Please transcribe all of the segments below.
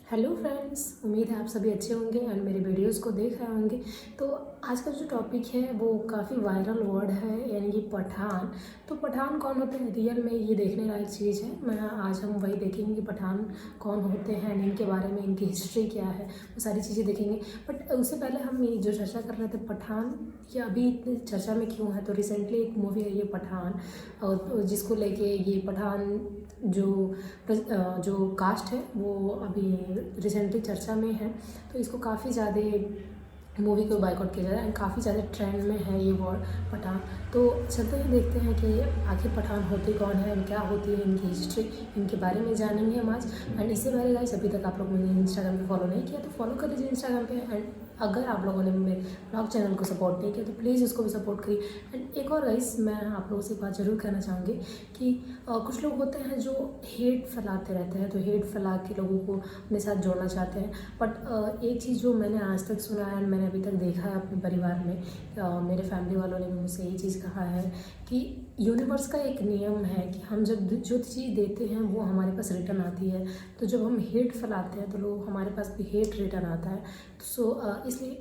Hello friends, उम्मीद है आप सभी अच्छे होंगे एंड मेरे वीडियोस को देख रहे होंगे। तो आज का जो टॉपिक है वो काफ़ी वायरल वर्ड है, यानी कि पठान। तो पठान कौन होते हैं, रियल में ये देखने लायक चीज़ है। मैं आज हम वही देखेंगे कि पठान कौन होते हैं, इनके बारे में, इनकी हिस्ट्री क्या है, वो सारी चीज़ें देखेंगे। बट उससे पहले हम ये जो चर्चा कर रहे थे पठान, ये अभी इतनी चर्चा में क्यों है, तो रिसेंटली एक मूवी है ये पठान, और जिसको लेके ये पठान जो कास्ट है वो अभी रिसेंटली चर्चा में है। तो इसको काफ़ी ज़्यादा मूवी को बायकॉट किया जा रहा है एंड काफ़ी ज़्यादा ट्रेंड में है ये वर्ड पठान। तो चलते हैं देखते हैं कि आखिर पठान होते कौन है एंड क्या होती है इनकी हिस्ट्री, इनके बारे में जानेंगे हम आज। एंड इससे पहले गाइस अभी तक आप लोग मुझे इंस्टाग्राम पे फॉलो नहीं किया तो फॉलो कर लीजिए इंस्टाग्राम पे। एंड अगर आप लोगों ने मेरे ब्लॉग चैनल को सपोर्ट नहीं किया तो प्लीज़ उसको भी सपोर्ट करिए। एंड एक और गाइस, मैं आप लोगों से एक बात ज़रूर कहना चाहूँगी कि कुछ लोग होते हैं जो हेट फैलाते रहते हैं, तो हेट फैला के लोगों को अपने साथ जोड़ना चाहते हैं। बट एक चीज़ जो मैंने आज तक सुना है एंड मैंने अभी तक देखा है अपने परिवार में, मेरे फैमिली वालों ने भी मुझसे यही चीज़ कहा है कि यूनिवर्स का एक नियम है कि हम जब जो चीज़ देते हैं वो हमारे पास रिटर्न आती है। तो जब हम हेट फैलाते हैं तो लोग हमारे पास भी हेट रिटर्न आता है। सो इसलिए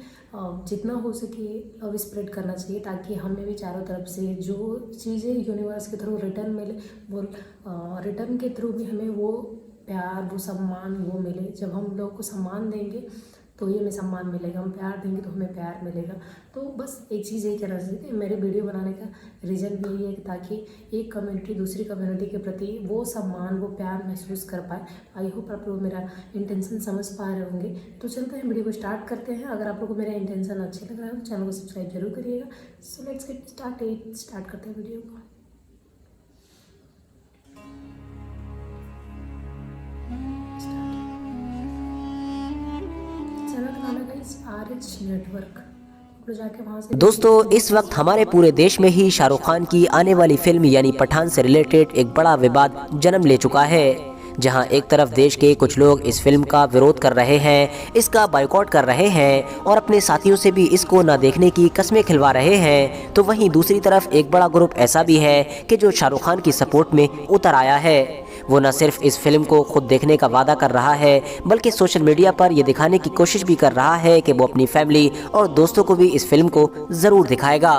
जितना हो सके लव स्प्रेड करना चाहिए, ताकि हमें भी चारों तरफ से जो चीज़ें यूनिवर्स के थ्रू रिटर्न मिले, वो रिटर्न के थ्रू भी हमें वो प्यार, वो सम्मान वो मिले। जब हम लोग को सम्मान देंगे तो ये हमें सम्मान मिलेगा, हम प्यार देंगे तो हमें प्यार मिलेगा। तो बस एक चीज़ यही कहना चाहिए, मेरे वीडियो बनाने का रीज़न भी यही है कि ताकि एक कम्युनिटी दूसरी कम्युनिटी के प्रति वो सम्मान, वो प्यार महसूस कर पाए। आई होप आप लोग मेरा इंटेंशन समझ पा रहे होंगे। तो चलते हैं वीडियो को स्टार्ट करते हैं। अगर आप लोग को मेरा इंटेंशन अच्छे लग रहा है तो चैनल को सब्सक्राइब जरूर करिएगा। सो लेट्स गेट स्टार्ट करते हैं वीडियो को। RH नेटवर्क जाके वहाँ से दोस्तों, इस वक्त हमारे पूरे देश में ही शाहरुख खान की आने वाली फिल्म यानी पठान से रिलेटेड एक बड़ा विवाद जन्म ले चुका है, जहां एक तरफ देश के कुछ लोग इस फिल्म का विरोध कर रहे हैं, इसका बायकॉट कर रहे हैं और अपने साथियों से भी इसको ना देखने की कस्में खिलवा रहे हैं, तो वहीं दूसरी तरफ एक बड़ा ग्रुप ऐसा भी है कि जो शाहरुख खान की सपोर्ट में उतर आया है। वो न सिर्फ इस फिल्म को खुद देखने का वादा कर रहा है, बल्कि सोशल मीडिया पर ये दिखाने की कोशिश भी कर रहा है कि वो अपनी फैमिली और दोस्तों को भी इस फिल्म को ज़रूर दिखाएगा।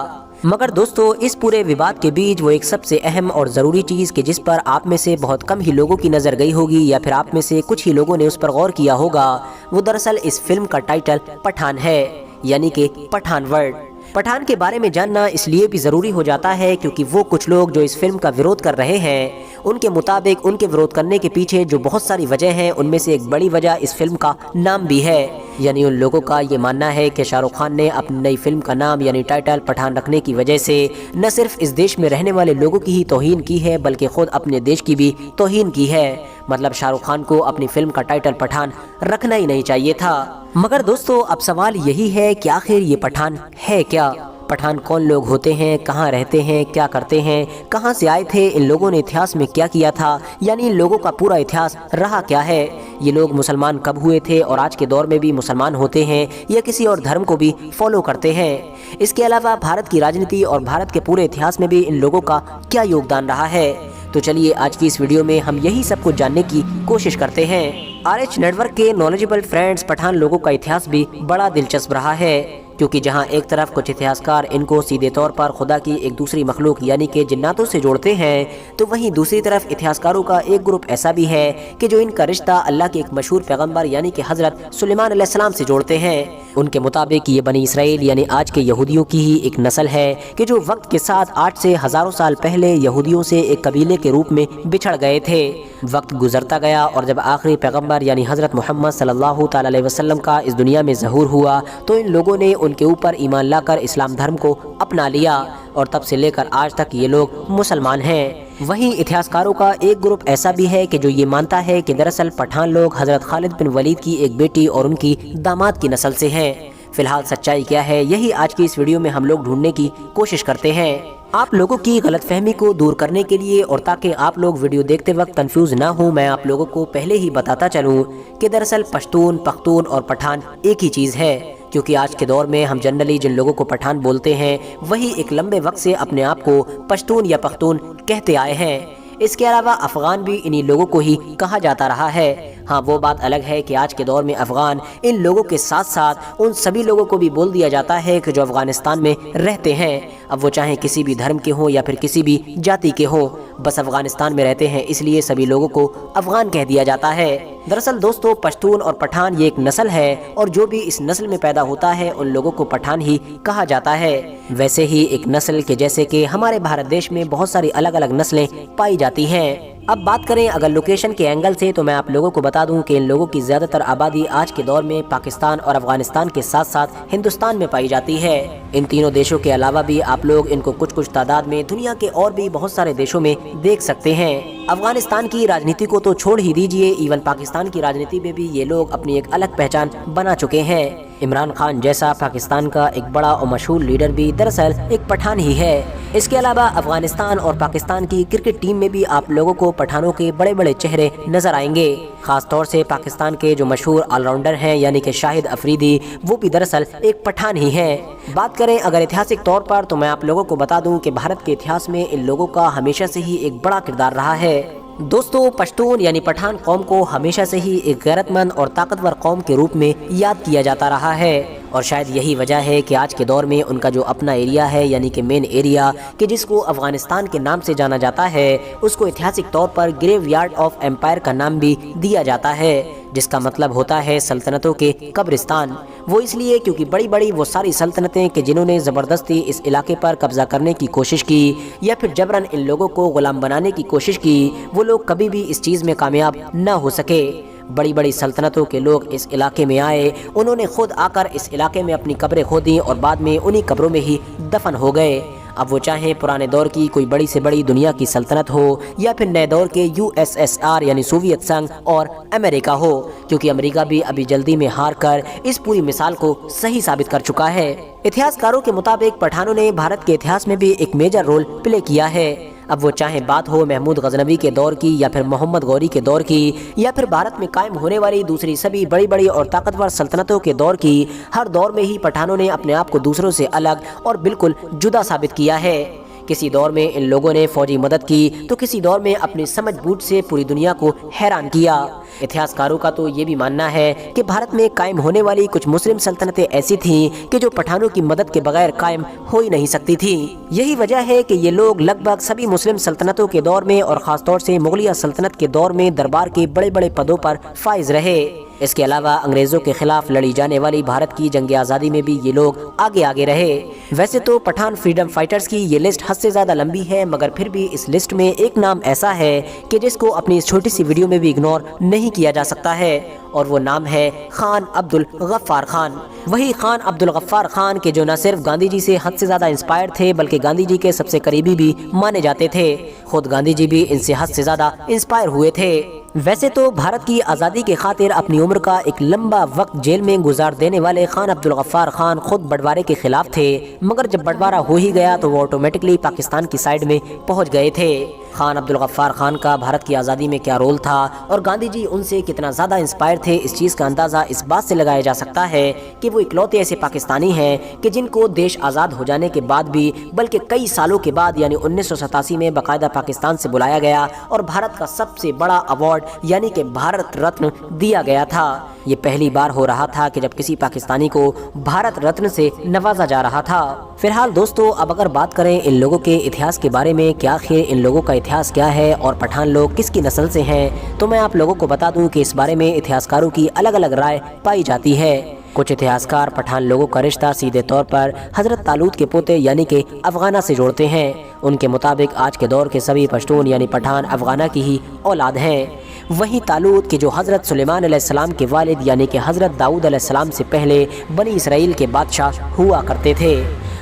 मगर दोस्तों, इस पूरे विवाद के बीच वो एक सबसे अहम और ज़रूरी चीज़ कि जिस पर आप में से बहुत कम ही लोगों की नज़र गई होगी या फिर आप में से कुछ ही लोगों ने उस पर गौर किया होगा, वो दरअसल इस फिल्म का टाइटल पठान है, यानी कि पठान वर्ड। पठान के बारे में जानना इसलिए भी ज़रूरी हो जाता है क्योंकि वो कुछ लोग जो इस फिल्म का विरोध कर रहे हैं, उनके मुताबिक उनके विरोध करने के पीछे जो बहुत सारी वजह हैं, उनमें से एक बड़ी वजह इस फिल्म का नाम भी है। यानी उन लोगों का ये मानना है कि शाहरुख खान ने अपनी नई फिल्म का नाम यानी टाइटल पठान रखने की वजह से न सिर्फ इस देश में रहने वाले लोगों की ही तौहीन की है, बल्कि खुद अपने देश की भी तौहीन की है। मतलब शाहरुख खान को अपनी फिल्म का टाइटल पठान रखना ही नहीं चाहिए था। मगर दोस्तों, अब सवाल यही है कि आखिर ये पठान है क्या? पठान कौन लोग होते हैं, कहाँ रहते हैं, क्या करते हैं, कहाँ से आए थे, इन लोगों ने इतिहास में क्या किया था, यानी इन लोगों का पूरा इतिहास रहा क्या है, ये लोग मुसलमान कब हुए थे और आज के दौर में भी मुसलमान होते हैं या किसी और धर्म को भी फॉलो करते हैं। इसके अलावा भारत की राजनीति और भारत के पूरे इतिहास में भी इन लोगों का क्या योगदान रहा है। तो चलिए आज की इस वीडियो में हम यही सब कुछ जानने की कोशिश करते हैं। RH नेटवर्क के नॉलेजेबल फ्रेंड्स, पठान लोगों का इतिहास भी बड़ा दिलचस्प रहा है, क्योंकि जहां एक तरफ कुछ इतिहासकार इनको सीधे तौर पर खुदा की एक दूसरी मखलूक यानी कि जिन्नातों से जोड़ते हैं, तो वहीं दूसरी तरफ इतिहासकारों का एक ग्रुप ऐसा भी है कि जो इनका रिश्ता अल्लाह के एक मशहूर पैगंबर यानी कि हज़रत सुलेमान अलैहिस्सलाम से जोड़ते हैं। उनके मुताबिक ये बनी इसराइल यानी आज के यहूदियों की ही एक नस्ल है कि जो वक्त के साथ 8 से हज़ारों साल पहले यहूदियों से एक कबीले के रूप में बिछड़ गए थे। वक्त गुजरता गया और जब आखिरी पैगंबर यानी हज़रत मोहम्मद सल्लल्लाहु ताला अलैहि वसल्लम का इस दुनिया में ज़हूर हुआ, तो इन लोगों ने उनके ऊपर ईमान लाकर इस्लाम धर्म को अपना लिया और तब से लेकर आज तक ये लोग मुसलमान हैं। वहीं इतिहासकारों का एक ग्रुप ऐसा भी है कि जो ये मानता है कि दरअसल पठान लोग हज़रत खालिद बिन वलीद की एक बेटी और उनकी दामाद की नस्ल से हैं। फिलहाल सच्चाई क्या है, यही आज की इस वीडियो में हम लोग ढूंढने की कोशिश करते हैं। आप लोगों की गलतफहमी को दूर करने के लिए और ताकि आप लोग वीडियो देखते वक्त कंफ्यूज ना हो, मैं आप लोगों को पहले ही बताता चलूं कि दरअसल पश्तून, पख्तून और पठान एक ही चीज़ है, क्योंकि आज के दौर में हम जनरली जिन लोगों को पठान बोलते हैं वही एक लंबे वक्त से अपने आप को पश्तून या पख्तून कहते आए हैं। इसके अलावा अफगान भी इन्हीं लोगों को ही कहा जाता रहा है। हाँ, वो बात अलग है कि आज के दौर में अफगान इन लोगों के साथ साथ उन सभी लोगों को भी बोल दिया जाता है कि जो अफगानिस्तान में रहते हैं, अब वो चाहे किसी भी धर्म के हों या फिर किसी भी जाति के हों, बस अफगानिस्तान में रहते हैं, इसलिए सभी लोगों को अफगान कह दिया जाता है। दरअसल दोस्तों, पश्तून और पठान ये एक नस्ल है और जो भी इस नस्ल में पैदा होता है उन लोगों को पठान ही कहा जाता है। वैसे ही एक नस्ल के जैसे कि हमारे भारत देश में बहुत सारी अलग अलग नस्लें पाई जाती हैं। अब बात करें अगर लोकेशन के एंगल से, तो मैं आप लोगों को बता दूं कि इन लोगों की ज़्यादातर आबादी आज के दौर में पाकिस्तान और अफगानिस्तान के साथ साथ हिंदुस्तान में पाई जाती है। इन तीनों देशों के अलावा भी आप लोग इनको कुछ कुछ तादाद में दुनिया के और भी बहुत सारे देशों में देख सकते हैं। अफगानिस्तान की राजनीति को तो छोड़ ही दीजिए, इवन पाकिस्तान की राजनीति में भी ये लोग अपनी एक अलग पहचान बना चुके हैं। इमरान खान जैसा पाकिस्तान का एक बड़ा और मशहूर लीडर भी दरअसल एक पठान ही है। इसके अलावा अफगानिस्तान और पाकिस्तान की क्रिकेट टीम में भी आप लोगों को पठानों के बड़े बड़े चेहरे नजर आएंगे। खास तौर से पाकिस्तान के जो मशहूर ऑलराउंडर हैं यानी कि शाहिद अफरीदी, वो भी दरअसल एक पठान ही हैं। बात करें अगर ऐतिहासिक तौर पर, तो मैं आप लोगों को बता दूं कि भारत के इतिहास में इन लोगों का हमेशा से ही एक बड़ा किरदार रहा है। दोस्तों, पश्तून यानी पठान कौम को हमेशा से ही एक गैरतमंद और ताकतवर कौम के रूप में याद किया जाता रहा है और शायद यही वजह है कि आज के दौर में उनका जो अपना एरिया है यानी कि मेन एरिया कि जिसको अफगानिस्तान के नाम से जाना जाता है, उसको ऐतिहासिक तौर पर ग्रेवयार्ड ऑफ एम्पायर का नाम भी दिया जाता है, जिसका मतलब होता है सल्तनतों के कब्रिस्तान। वो इसलिए क्योंकि बड़ी बड़ी वो सारी सल्तनतें कि जिन्होंने ज़बरदस्ती इस इलाके पर कब्जा करने की कोशिश की या फिर जबरन इन लोगों को गुलाम बनाने की कोशिश की, वो लोग कभी भी इस चीज़ में कामयाब न हो सके। बड़ी बड़ी सल्तनतों के लोग इस इलाके में आए, उन्होंने खुद आकर इस इलाके में अपनी कब्रें खोदी और बाद में उन्हीं कब्रों में ही दफन हो गए। अब वो चाहे पुराने दौर की कोई बड़ी से बड़ी दुनिया की सल्तनत हो या फिर नए दौर के USSR यानी सोवियत संघ और अमेरिका हो, क्योंकि अमेरिका भी अभी जल्दी में हार कर इस पूरी मिसाल को सही साबित कर चुका है। इतिहासकारों के मुताबिक पठानों ने भारत के इतिहास में भी एक मेजर रोल प्ले किया है। अब वो चाहे बात हो महमूद गजनवी के दौर की या फिर मोहम्मद गौरी के दौर की या फिर भारत में कायम होने वाली दूसरी सभी बड़ी बड़ी और ताकतवर सल्तनतों के दौर की, हर दौर में ही पठानों ने अपने आप को दूसरों से अलग और बिल्कुल जुदा साबित किया है। किसी दौर में इन लोगों ने फौजी मदद की तो किसी दौर में अपनी समझ बूझ से पूरी दुनिया को हैरान किया। इतिहासकारों का तो ये भी मानना है कि भारत में कायम होने वाली कुछ मुस्लिम सल्तनतें ऐसी थीं कि जो पठानों की मदद के बगैर कायम हो ही नहीं सकती थी। यही वजह है कि ये लोग लगभग सभी मुस्लिम सल्तनतों के दौर में और ख़ासतौर से मुगलिया सल्तनत के दौर में दरबार के बड़े बड़े पदों पर फाइज रहे। इसके अलावा अंग्रेज़ों के खिलाफ लड़ी जाने वाली भारत की जंग आज़ादी में भी ये लोग आगे आगे रहे। वैसे तो पठान फ्रीडम फाइटर्स की ये लिस्ट हद से ज़्यादा लंबी है, मगर फिर भी इस लिस्ट में एक नाम ऐसा है कि जिसको अपनी इस छोटी सी वीडियो में भी इग्नोर नहीं किया जा सकता है, और वो नाम है खान अब्दुल गफ्फार खान। वही खान अब्दुल गफ्फार खान के जो न सिर्फ गांधी जी से हद से ज़्यादा इंस्पायर थे बल्कि गांधी जी के सबसे करीबी भी माने जाते थे। खुद गांधी जी भी इनसे हद से ज़्यादा इंस्पायर हुए थे। वैसे तो भारत की आज़ादी के खातिर अपनी उम्र का एक लंबा वक्त जेल में गुजार देने वाले खान अब्दुल गफ्फार खान खुद बंटवारे के खिलाफ थे, मगर जब बंटवारा हो ही गया तो वो ऑटोमेटिकली पाकिस्तान की साइड में पहुंच गए थे। खान अब्दुल गफ्फार खान का भारत की आज़ादी में क्या रोल था और गांधी जी उनसे कितना ज़्यादा इंस्पायर थे, इस चीज़ का अंदाज़ा इस बात से लगाया जा सकता है कि वो इकलौते ऐसे पाकिस्तानी हैं कि जिनको देश आज़ाद हो जाने के बाद भी बल्कि कई सालों के बाद यानी 1987 में बाकायदा पाकिस्तान से बुलाया गया और भारत का सबसे बड़ा अवार्ड यानी कि भारत रत्न दिया गया था। ये पहली बार हो रहा था कि जब किसी पाकिस्तानी को भारत रत्न से नवाजा जा रहा था। फिलहाल दोस्तों, अब अगर बात करें इन लोगों के इतिहास के बारे में कि आखिर इन लोगों का इतिहास क्या है और पठान लोग किसकी नस्ल से हैं, तो मैं आप लोगों को बता दूं कि इस बारे में इतिहासकारों की अलग अलग राय पाई जाती है। कुछ इतिहासकार पठान लोगों का रिश्ता सीधे तौर पर हजरत तालूत के पोते यानी कि अफगाना से जोड़ते हैं। उनके मुताबिक आज के दौर के सभी पश्तून यानी पठान अफगाना की ही औलाद हैं। वहीं तालूत के जो हज़रत सुलेमान अलैहिस्सलाम के वालिद यानी कि हज़रत दाऊद अलैहिस्सलाम से पहले बनी इसराइल के बादशाह हुआ करते थे।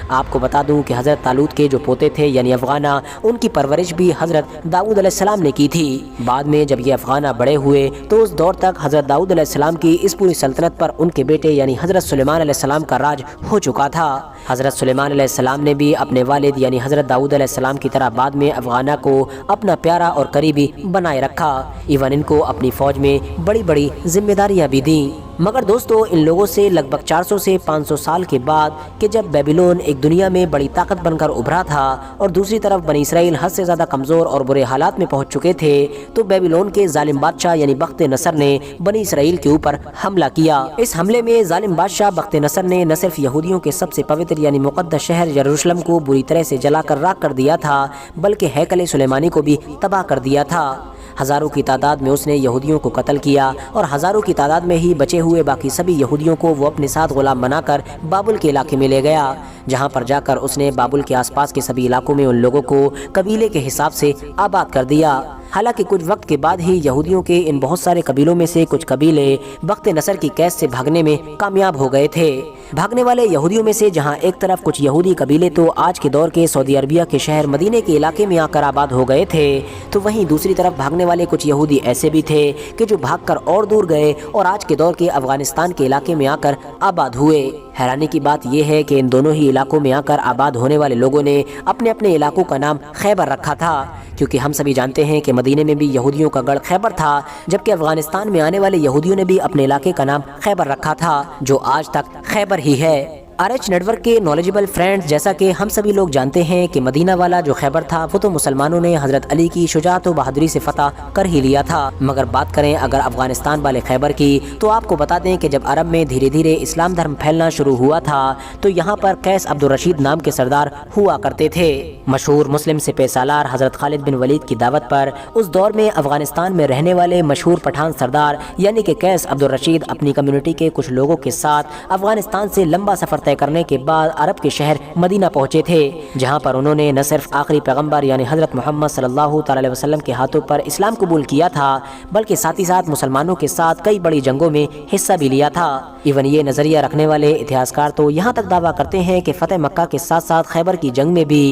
आपको बता दूं कि हज़रत तालूत के जो पोते थे यानी अफगाना, उनकी परवरिश भी हज़रत दाऊद अलैहिस्सलाम ने की थी। बाद में जब ये अफगाना बड़े हुए तो उस दौर तक हज़रत दाऊद अलैहिस्सलाम की इस पूरी सल्तनत पर उनके बेटे यानी हज़रत सुलेमान अलैहिस्सलाम का राज हो चुका था। हज़रत सुलेमान अलैहिस्सलाम ने भी अपने वालिद यानी हज़रत दाऊद अलैहिस्सलाम की तरह बाद में अफगाना को अपना प्यारा और करीबी बनाए रखा। इवन इनको अपनी फ़ौज में बड़ी बड़ी जिम्मेदारियाँ भी दी। मगर दोस्तों इन लोगों से लगभग 400 से 500 साल के बाद कि जब बेबीलोन एक दुनिया में बड़ी ताकत बनकर उभरा था और दूसरी तरफ बनी इसराइल हद से ज़्यादा कमज़ोर और बुरे हालात में पहुंच चुके थे, तो बेबीलोन के जालिम बादशाह यानी बख्त नसर ने बनी इसराइल के ऊपर हमला किया। इस हमले में जालिम बादशाह बख्त नसर ने न सिर्फ यहूदियों के सबसे पवित्र यानी मुक़द्दस शहर यरूशलेम को बुरी तरह से जलाकर राख कर दिया था, बल्कि हैकल सुलेमानी को भी तबाह कर दिया था। हज़ारों की तादाद में उसने यहूदियों को कत्ल किया और हज़ारों की तादाद में ही बचे हुए बाकी सभी यहूदियों को वो अपने साथ गुलाम बनाकर बाबुल के इलाके में ले गया, जहां पर जाकर उसने बाबुल के आसपास के सभी इलाकों में उन लोगों को कबीले के हिसाब से आबाद कर दिया। हालांकि कुछ वक्त के बाद ही यहूदियों के इन बहुत सारे कबीलों में से कुछ कबीले बख्त नसर की कैद से भागने में कामयाब हो गए थे। भागने वाले यहूदियों में से जहां एक तरफ कुछ यहूदी कबीले तो आज के दौर के सऊदी अरबिया के शहर मदीने के इलाके में आकर आबाद हो गए थे, तो वहीं दूसरी तरफ भागने वाले कुछ यहूदी ऐसे भी थे कि जो भागकर और दूर गए और आज के दौर के अफगानिस्तान के इलाके में आकर आबाद हुए। हैरानी की बात यह है कि इन दोनों ही इलाकों में आकर आबाद होने वाले लोगों ने अपने अपने इलाकों का नाम खैबर रखा था, क्योंकि हम सभी जानते हैं कि मदीने में भी यहूदियों का गढ़ खैबर था, जबकि अफगानिस्तान में आने वाले यहूदियों ने भी अपने इलाके का नाम खैबर रखा था, जो आज तक खैबर ही है। RH नेटवर्क के नॉलेजेबल फ्रेंड्स, जैसा कि हम सभी लोग जानते हैं कि मदीना वाला जो खैबर था वो तो मुसलमानों ने हजरत अली की शुजाअत व बहादुरी से फतह कर ही लिया था। मगर बात करें अगर अफगानिस्तान वाले खैबर की, तो आपको बता दें कि जब अरब में धीरे धीरे इस्लाम धर्म फैलना शुरू हुआ था, तो यहाँ पर कैस अब्दुल रशीद नाम के सरदार हुआ करते थे। मशहूर मुस्लिम सिपह सालार हजरत खालिद बिन वलीद की दावत पर उस दौर में अफगानिस्तान में रहने वाले मशहूर पठान सरदार यानी कि कैस अब्दुल रशीद अपनी कम्युनिटी के कुछ लोगों के साथ अफगानिस्तान से लंबा सफर तय करने के बाद अरब के शहर मदीना पहुंचे थे, जहां पर उन्होंने न सिर्फ आखिरी पैगंबर यानी हजरत मोहम्मद सल्लल्लाहु अलैहि वसल्लम के हाथों पर इस्लाम कबूल किया था, बल्कि साथ ही साथ मुसलमानों के साथ कई बड़ी जंगों में हिस्सा भी लिया था। इवन ये नजरिया रखने वाले इतिहासकार तो यहाँ तक दावा करते हैं कि फतेह मक्का के साथ साथ खैबर की जंग में भी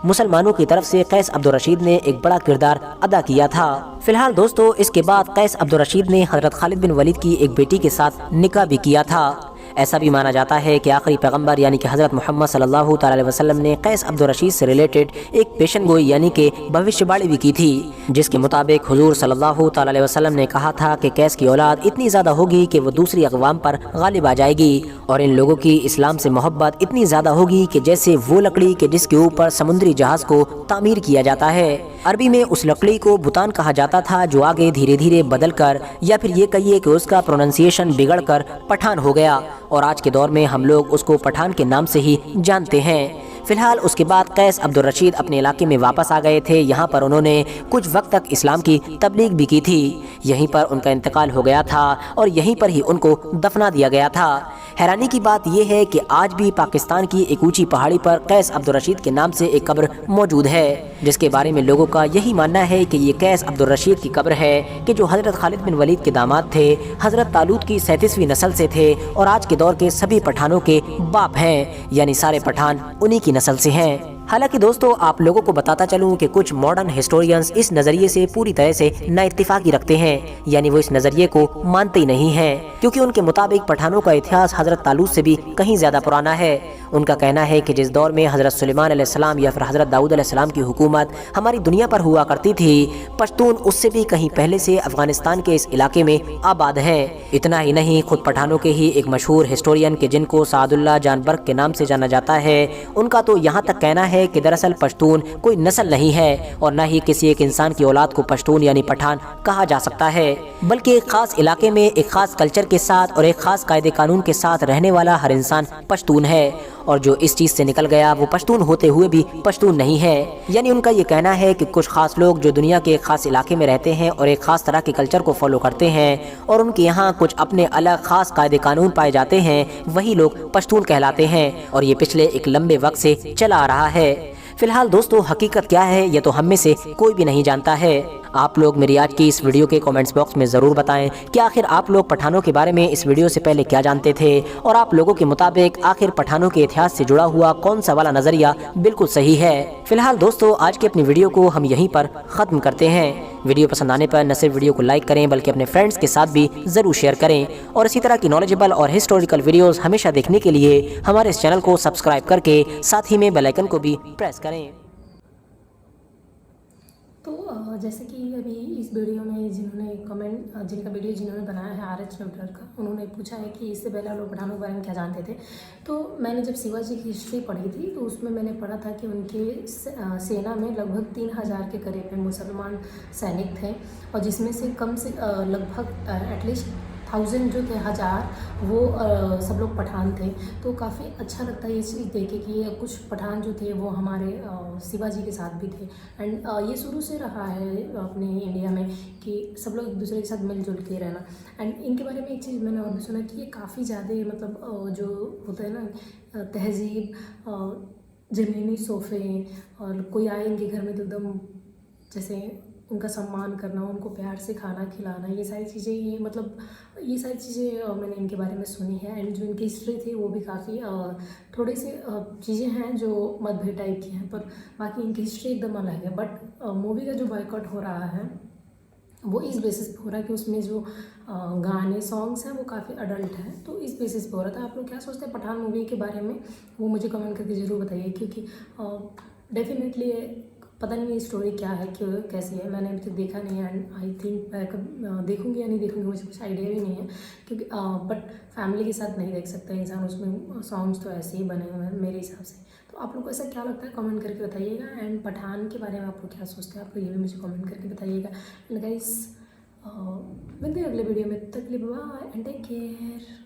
मुसलमानों की तरफ से कैस अब्दुल रशीद ने एक बड़ा किरदार अदा किया था। फिलहाल दोस्तों इसके बाद कैस अब्दुल रशीद ने हजरत खालिद बिन वलीद की एक बेटी के साथ निकाह भी किया था। ऐसा भी माना जाता है कि आखिरी पैगंबर यानी कि हज़रत मोहम्मद सल्लल्लाहु अलैहि वसल्लम ने कैस अब्दुल रशीद से रिलेटेड एक पेशन गोई यानी कि भविष्यवाणी भी की थी, जिसके मुताबिक हुजूर सल्लल्लाहु अलैहि वसल्लम ने कहा था कि कैस की औलाद इतनी ज़्यादा होगी कि वो दूसरी अक़वाम पर गालिब आ जाएगी और इन लोगों की इस्लाम से मोहब्बत इतनी ज़्यादा होगी कि जैसे वो लकड़ी के जिसके ऊपर समुद्री जहाज़ को तामीर किया जाता है। अरबी में उस लकड़ी को बुतान कहा जाता था, जो आगे धीरे धीरे बदल कर या फिर ये कहिए कि उसका प्रोनाउंसिएशन बिगड़ कर पठान हो गया और आज के दौर में हम लोग उसको पठान के नाम से ही जानते हैं। फिलहाल उसके बाद कैस अब्दुल रशीद अपने इलाके में वापस आ गए थे। यहाँ पर उन्होंने कुछ वक्त तक इस्लाम की तबलीग भी की थी। यहीं पर उनका इंतकाल हो गया था और यहीं पर ही उनको दफना दिया गया था। हैरानी की बात यह है कि आज भी पाकिस्तान की एक ऊंची पहाड़ी पर कैस अब्दुल रशीद के नाम से एक कब्र मौजूद है, जिसके बारे में लोगों का यही मानना है कि ये कैस अब्दुल रशीद की कब्र है कि जो हज़रत खालिद बिन वलीद के दामाद थे, हज़रत तालूत की 37वीं नस्ल से थे और आज के दौर के सभी पठानों के बाप हैं, यानी सारे पठान उन्हीं की नस्ल से हैं। हालांकि दोस्तों आप लोगों को बताता चलूं कि कुछ मॉडर्न हिस्टोरियंस इस नज़रिए से पूरी तरह से नाइत्तेफाकी रखते हैं, यानी वो इस नज़रिए को मानते ही नहीं हैं, क्योंकि उनके मुताबिक पठानों का इतिहास हज़रत तालूत से भी कहीं ज़्यादा पुराना है। उनका कहना है कि जिस दौर में हज़रत सुलेमान अलैहिस्सलाम या फिर हज़रत दाऊद अलैहिस्सलाम की हुकूमत हमारी दुनिया पर हुआ करती थी, पश्तून उससे भी कहीं पहले से अफगानिस्तान के इस इलाके में आबाद हैं। इतना ही नहीं, खुद पठानों के ही एक मशहूर हिस्टोरियन के जिनको सादुल्लाह जानबर्ग के नाम से जाना जाता है, उनका तो यहाँ तक कहना है कि दरअसल पश्तून कोई नस्ल नहीं है और न ही किसी एक इंसान की औलाद को पश्तून यानी पठान कहा जा सकता है, बल्कि एक खास इलाके में एक खास कल्चर के साथ और एक खास कायदे कानून के साथ रहने वाला हर इंसान पश्तून है, और जो इस चीज़ से निकल गया वो पश्तून होते हुए भी पश्तून नहीं है। यानी उनका ये कहना है कि कुछ खास लोग जो दुनिया के एक खास इलाके में रहते हैं और एक खास तरह के कल्चर को फॉलो करते हैं और उनके यहाँ कुछ अपने अलग खास कायदे कानून पाए जाते हैं, वही लोग पश्तून कहलाते हैं, और ये पिछले एक लंबे वक्त से चला आ रहा है। फिलहाल दोस्तों हकीकत क्या है ये तो हम में से कोई भी नहीं जानता है। आप लोग मेरी आज की इस वीडियो के कमेंट्स बॉक्स में ज़रूर बताएं कि आखिर आप लोग पठानों के बारे में इस वीडियो से पहले क्या जानते थे और आप लोगों के मुताबिक आखिर पठानों के इतिहास से जुड़ा हुआ कौन सा वाला नज़रिया बिल्कुल सही है। फिलहाल दोस्तों आज की अपनी वीडियो को हम यहीं पर ख़त्म करते हैं। वीडियो पसंद आने पर न सिर्फ वीडियो को लाइक करें बल्कि अपने फ्रेंड्स के साथ भी ज़रूर शेयर करें, और इसी तरह की नॉलेजेबल और हिस्टोरिकल वीडियोज़ हमेशा देखने के लिए हमारे इस चैनल को सब्सक्राइब करके साथ ही में बेल आइकन को भी प्रेस करें। तो जैसे कि अभी इस वीडियो में जिनका वीडियो जिन्होंने बनाया है RH न्यूट्रल का, उन्होंने पूछा है कि इससे पहले आप लोग पठानों के बारे में क्या जानते थे। तो मैंने जब शिवाजी की हिस्ट्री पढ़ी थी तो उसमें मैंने पढ़ा था कि उनके सेना में लगभग 3000 के करीब में मुसलमान सैनिक थे, और जिसमें से कम से लगभग एटलीस्ट 1000 जो थे, 1000 वो सब लोग पठान थे। तो काफ़ी अच्छा लगता है ये चीज़ देख के कि कुछ पठान जो थे वो हमारे शिवाजी के साथ भी थे। एंड ये शुरू से रहा है अपने इंडिया में कि सब लोग एक दूसरे के साथ मिलजुल के रहना। एंड इनके बारे में एक चीज़ मैंने और भी सुना कि ये काफ़ी ज़्यादा मतलब जो होता है ना तहज़ीब, ज़मीनी सोफ़े, और कोई आए इनके घर में तो एकदम जैसे उनका सम्मान करना, उनको प्यार से खाना खिलाना, ये सारी चीज़ें मैंने इनके बारे में सुनी है। एंड जो इनकी हिस्ट्री थी वो भी काफ़ी थोड़ी सी चीज़ें हैं जो मतभेद टाइप की हैं, पर बाकी इनकी हिस्ट्री एकदम अलग है। बट मूवी का जो बॉयकॉट हो रहा है वो इस बेसिस पे हो रहा है कि उसमें जो गाने सॉन्ग्स हैं वो काफ़ी अडल्ट हैं, तो इस बेसिस पे हो रहा था। आप लोग क्या सोचते हैं पठान मूवी के बारे में, वो मुझे कमेंट करके ज़रूर बताइए, क्योंकि डेफिनेटली पता नहीं ये स्टोरी क्या है, क्यों कैसी है, मैंने अभी तक देखा नहीं है। एंड आई थिंक मैं कब देखूँगी या नहीं देखूँगी मुझे कुछ आइडिया भी नहीं है, क्योंकि बट फैमिली के साथ नहीं देख सकता इंसान, उसमें सॉन्ग्स तो ऐसे ही बने हुए हैं मेरे हिसाब से। तो आप लोग को ऐसा क्या लगता है कमेंट करके बताइएगा। एंड पठान के बारे में आप लोग क्या सोचते हैं, आप लोग ये भी मुझे कमेंट करके बताइएगा। एंड गाइस मिलते हैं अगले वीडियो में, तब तक के लिए बाय एंड टेक केयर।